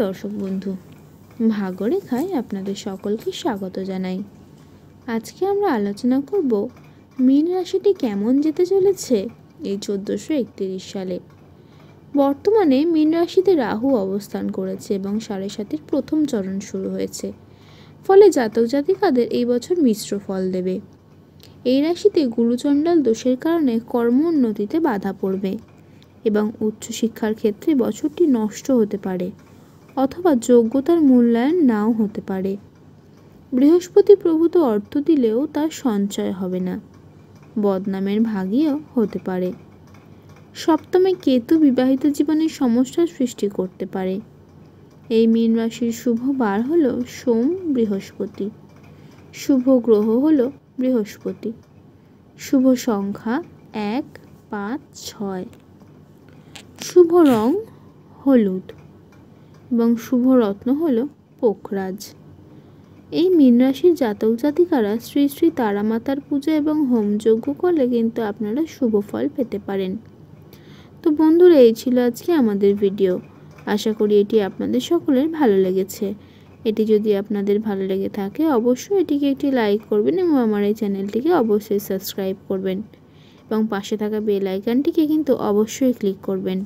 দর্শক বন্ধু, ভাগ্যরেখায় আপনাদের সকলকে স্বাগত জানাই। আজকে আমরা আলোচনা করব মীন রাশিটি কেমন যেতে চলেছে এই 1431 সালে। বর্তমানে মীন রাশিতে রাহু অবস্থান করেছে এবং 7.5-এর প্রথম চরণ শুরু হয়েছে, ফলে জাতক জাতিকাদের এই বছর মিশ্র ফল দেবে। এই রাশিতে গুরুচণ্ডাল দোষের কারণে কর্ম উন্নতিতে বাধা পড়বে এবং উচ্চশিক্ষার ক্ষেত্রে বছরটি নষ্ট হতে পারে অথবা যোগ্যতার মূল্যায়ন নাও হতে পারে। বৃহস্পতি প্রভূত অর্থ দিলেও তার সঞ্চয় হবে না, বদনামের ভাগীও হতে পারে। সপ্তমে কেতু বিবাহিত জীবনে সমস্যার সৃষ্টি করতে পারে। এই মীন রাশির শুভ বার হল সোম, বৃহস্পতি। শুভ গ্রহ হল বৃহস্পতি। শুভ সংখ্যা 1, 5, 6। শুভ রং হলুদ এবং শুভ রত্ন হল পোখরাজ। এই মীন রাশির জাতক জাতিকারা শ্রী শ্রী তারামাতার পূজা এবং হোমযজ্ঞ করলে কিন্তু আপনারা শুভ ফল পেতে পারেন। তো বন্ধুরা, এই ছিল আজকে আমাদের ভিডিও। আশা করি এটি আপনাদের সকলের ভালো লেগেছে। এটি যদি আপনাদের ভালো লেগে থাকে অবশ্যই এটিকে একটি লাইক করবেন এবং আমার এই চ্যানেলটিকে অবশ্যই সাবস্ক্রাইব করবেন এবং পাশে থাকা বেল আইকনটিকে কিন্তু অবশ্যই ক্লিক করবেন।